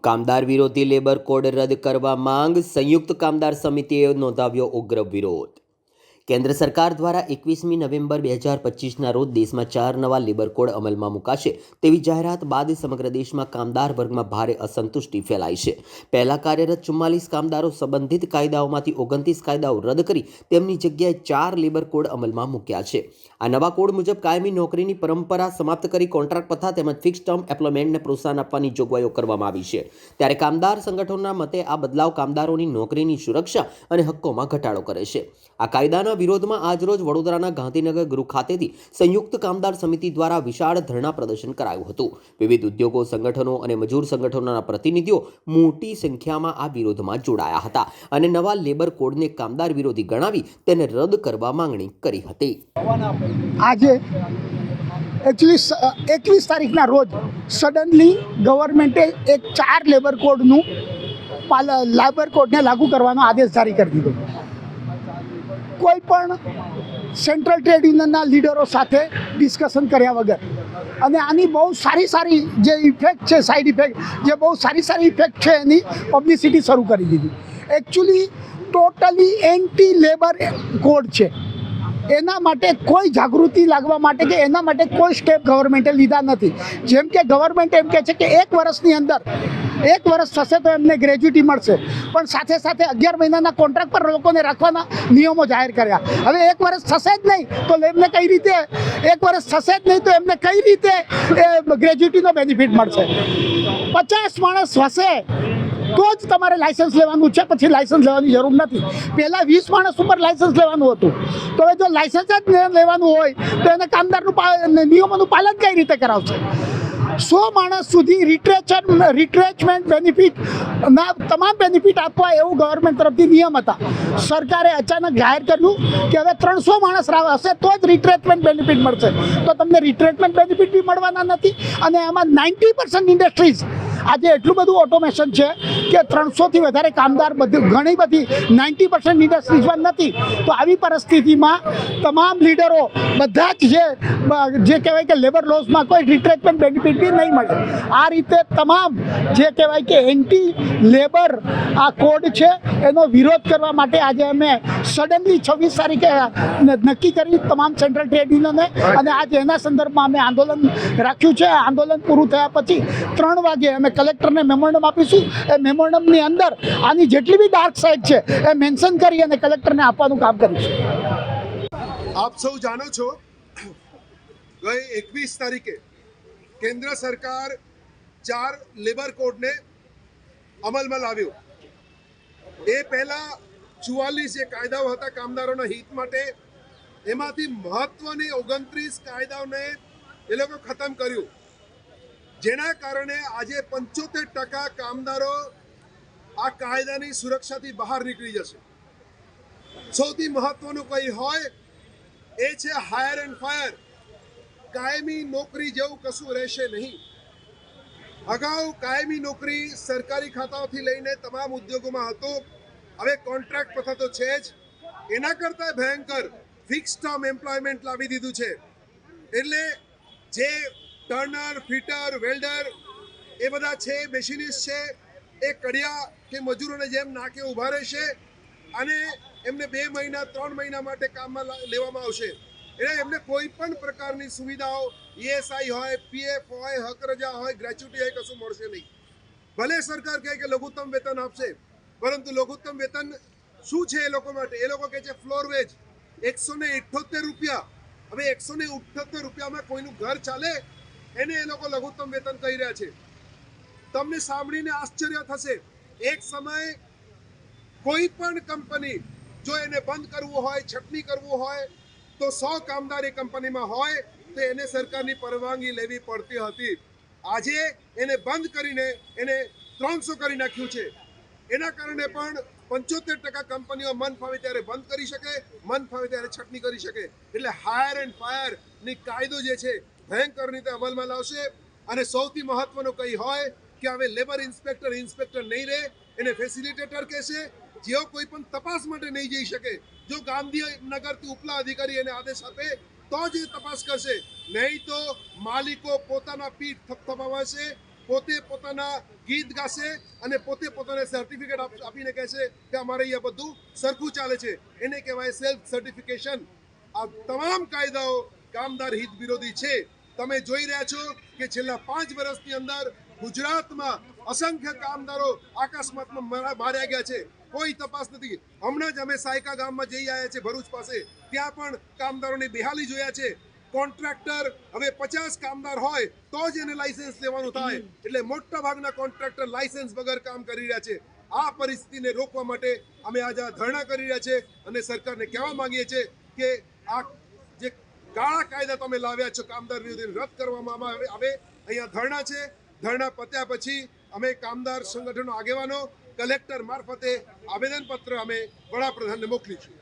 કામદાર વિરોધી labour code રદ કરવા માંગ સંયુક્ત કામદાર સમિતિએ નોંધાવ્યો ઉગ્ર વિરોધ। કેન્દ્ર સરકાર દ્વારા 21મી નવેમ્બર 2025ના રોજ દેશમાં 4 નવા લેબર કોડ અમલમાં મુકાશે તેવી જાહેરાત બાદ સમગ્ર દેશમાં કામદાર વર્ગમાં ભારે અસંતુષ્ટિ ફેલાઈ છે। પહેલા કાર્યરત 44 કામદારો સંબંધિત કાયદાઓમાંથી 29 કાયદાઓ રદ કરી તેમની જગ્યાએ 4 લેબર કોડ અમલમાં મૂક્યા છે। આ નવા કોડ મુજબ કાયમી નોકરીની પરંપરા સમાપ્ત કરી કોન્ટ્રાક્ટ પ્રથા તેમજ ફિક્સ ટર્મ એમ્પ્લોયમેન્ટને પ્રોત્સાહન આપવાની જોગવાઈઓ કરવામાં આવી છે। ત્યારે કામદાર સંગઠનોના મતે આ બદલાવ કામદારોની નોકરીની સુરક્ષા અને હક્કોમાં ઘટાડો કરે છે। આ કાયદાના વિરોધમાં આજરોજ વડોદરાના ગાંધીનગર ગૃહ ખાતેથી સંયુક્ત કામદાર સમિતિ દ્વારા વિશાળ ધરણા પ્રદર્શન કરાયું હતું। વિવિધ ઉદ્યોગો સંગઠનો અને મજૂર સંગઠનોના પ્રતિનિધિઓ મોટી સંખ્યામાં આ વિરોધમાં જોડાયા હતા અને નવા લેબર કોડને કામદાર વિરોધી ગણાવી તેને રદ કરવા માંગણી કરી હતી। આજે 21 તારીખના રોજ સડનલી ગવર્મેન્ટે એક 4 લેબર કોડને લાગુ કરવાનો આદેશ જારી કરી દીધો। કોઈ પણ સેન્ટ્રલ ટ્રેડ યુનિયનના લીડરો સાથે ડિસ્કશન કર્યા વગર અને આની બહુ સારી જે ઇફેક્ટ છે, સાઇડ ઇફેક્ટ જે બહુ સારી ઇફેક્ટ છે એની પબ્લિસિટી શરૂ કરી દીધી। Actually totally anti labour code છે। એના માટે કોઈ જાગૃતિ લાગવા માટે કે એના માટે કોઈ સ્ટેપ ગવર્મેન્ટે લીધા નથી। જેમ કે ગવર્મેન્ટ એમ કહે છે કે 1 વર્ષની અંદર 1 વર્ષ થશે તો એમને ગ્રેજ્યુટી મળશે, પણ સાથે 11 મહિનાના કોન્ટ્રાક્ટ પર લોકોને રાખવાના નિયમો જાહેર કર્યા। હવે 1 વર્ષ થશે જ નહીં તો એમને કઈ રીતે 1 વર્ષ થશે જ નહીં તો એમને કઈ રીતે ગ્રેજ્યુટીનો બેનિફિટ મળશે? 50 માણસ હશે તો જ તમારે લાયસન્સ લેવાનું છે, પછી લાયસન્સ લેવાની જરૂર નથી। પહેલાં 20 માણસ ઉપર લાયસન્સ લેવાનું હતું, તો હવે જો લાયસન્સ જ લેવાનું હોય તો એને કામદારનું નિયમોનું પાલન કઈ રીતે કરાવશે? 100 માણસ સુધી રિટ્રેચમેન્ટ બેનિફિટના તમામ બેનિફિટ આપવા એવું ગવર્મેન્ટ તરફથી નિયમ હતા। સરકારે અચાનક જાહેર કર્યું કે હવે 300 માણસ હશે તો જ રિટ્રેચમેન્ટ બેનિફિટ મળશે, તો તમને રિટ્રેચમેન્ટ બેનિફિટ બી મળવાના નથી। અને એમાં 90% ઇન્ડસ્ટ્રીઝ આજે એટલું બધું ઓટોમેશન છે કે 300થી વધારે કામદાર ઘણી બધી 90% ઇન્ડસ્ટ્રીઝમાં નથી। તો આવી પરિસ્થિતિમાં તમામ લીડરો બધા જ જે કહેવાય કે લેબર લોસમાં કોઈ રિટ્રેચમેન્ટ બેનિફિટ બી નહીં મળે। આ રીતે તમામ જે કહેવાય કે એન્ટી લેબર આ કોડ છે એનો વિરોધ કરવા માટે આજે અમે સડનલી 26 તારીખે નક્કી કરી તમામ સેન્ટ્રલ ટ્રેડ યુનિયને, અને આજે એના સંદર્ભમાં અમે આંદોલન રાખ્યું છે। આંદોલન પૂરું થયા પછી 3 વાગે અમે કલેક્ટરને મેમોરન્ડમ આપીશું। એ મેમોરન્ડમની અંદર આની જેટલી બી ડાર્ક સાઇડ છે એ મેન્શન કરી અને કલેક્ટરને આપવાનું કામ કરીશું। આપ સૌ જાણો છો, ગઈ 21 તારીખે કેન્દ્ર સરકાર 4 લેબર કોડને અમલમાં લાવ્યો। એ પહેલા 44 જે કાયદાઓ હતા કામદારોના હિત માટે, એમાંથી મહત્વની 29 કાયદાઓને એ લોકો ખતમ કર્યું, જેના કારણે આજે 75% કામદારો આ કાયદાની સુરક્ષાથી બહાર નીકળી જશે। સૌથી મહત્વનું કંઈ હોય એ છે હાયર એન્ડ ફાયર। કાયમી નોકરી જેવું કશું રહેશે નહીં। અગાઉ કાયમી નોકરી સરકારી ખાતાઓથી લઈને તમામ ઉદ્યોગોમાં હતો, હવે કોન્ટ્રાક્ટ પ્રથા તો છે જ, એના કરતાં ભયંકર ફિક્સ ટર્મ એમ્પ્લોયમેન્ટ લાવી દીધું છે। એટલે જે ટર્નર, ફિટર, વેલ્ડર એ બધા છે, મેશિનિસ્ટ છે, એ કડિયા કે મજૂરોને જેમ નાકે ઊભા રહેશે અને એમને 2 મહિના 3 મહિના માટે કામમાં લેવામાં આવશે। એટલે એમને કોઈ પણ પ્રકારની સુવિધાઓ ESI હોય, PF હોય, હક રજા હોય, ગ્રેચ્યુટી હોય, કશું મળશે નહીં। ભલે સરકાર કહે કે લઘુત્તમ વેતન આપશે, પરંતુ લઘુત્તમ વેતન શું છે એ લોકો માટે? એ લોકો કહે છે ફ્લોર વેજ 178 રૂપિયા। હવે 178 રૂપિયામાં કોઈનું ઘર ચાલે? એને એ લોકો લઘુત્તમ વેતન કહી રહ્યા છે। તમને સાંભળીને આશ્ચર્ય થશે, એક સમય કોઈ પણ કંપની જો એને બંધ કરવું હોય, છટણી કરવું હોય તો 100 કામદાર એ કંપનીમાં હોય તો એને સરકારની પરવાનગી લેવી પડતી હતી। આજે એને બંધ કરીને એને 300 કરી નાખ્યું છે। એના કારણે પણ 75% કંપનીઓ મન ફાવે ત્યારે બંધ કરી શકે, મન ફાવે ત્યારે છટણી કરી શકે। એટલે હાયર એન્ડ ફાયરની કાયદો જે છે ભયંકર રીતે અમલમાં લાવશે। અને સૌથી મહત્વનું કંઈ હોય કે હવે લેબર ઇન્સ્પેક્ટર નહીં રહે, એને ફેસિલિટેટર કહેશે। જેઓ કોઈ પણ તપાસ માટે નહીં જઈ શકે, જો ગાંધીનગરથી ઉપલા અધિકારી એને આદેશ આપે તો જ એ તપાસ કરશે, નહીં તો માલિકો પોતાના પીઠ થપથપાવશે પોતે પોતાના ગીત ગાશે અને પોતે પોતાને સર્ટિફિકેટ આપીને કહેશે કે અમારે અહીંયા બધું સરખું ચાલે છે, એને કહેવાય સેલ્ફ સર્ટિફિકેશન. આ તમામ કાયદાઓ કામદાર હિત વિરોધી છે. તમે જોઈ રહ્યા છો કે છેલ્લા 5 વર્ષની અંદર ગુજરાતમાં અસંખ્ય કામદારો અકસ્માતમાં માર્યા ગયા છે, કોઈ તપાસ નથી. હમણાં જ અમે સાયકા ગામમાં જઈ આવ્યા છે ભરૂચ પાસે, ત્યાં પણ કામદારોની બેહાલી જોયા છે. કોન્ટ્રાક્ટર હવે 50 કામદાર હોય તો જ એને લાયસન્સ લેવાનું થાય, એટલે મોટા ભાગના કોન્ટ્રાક્ટર લાયસન્સ વગર કામ કરી રહ્યા છે. આ પરિસ્થિતિને રોકવા માટે અમે આજે આ ધરણા કરી રહ્યા છે અને સરકારને કહેવા માંગીએ છીએ કે આ જે કાળા કાયદા તમે લાવ્યા છો કામદાર વિરોધી રદ કરવામાં આવે. અહીંયા ધરણા છે. ધરણા પત્યા પછી અમે કામદાર સંગઠનનો આગેવાનો કલેક્ટર મારફતે આવેદનપત્ર અમે વડાપ્રધાનને મોકલીશું.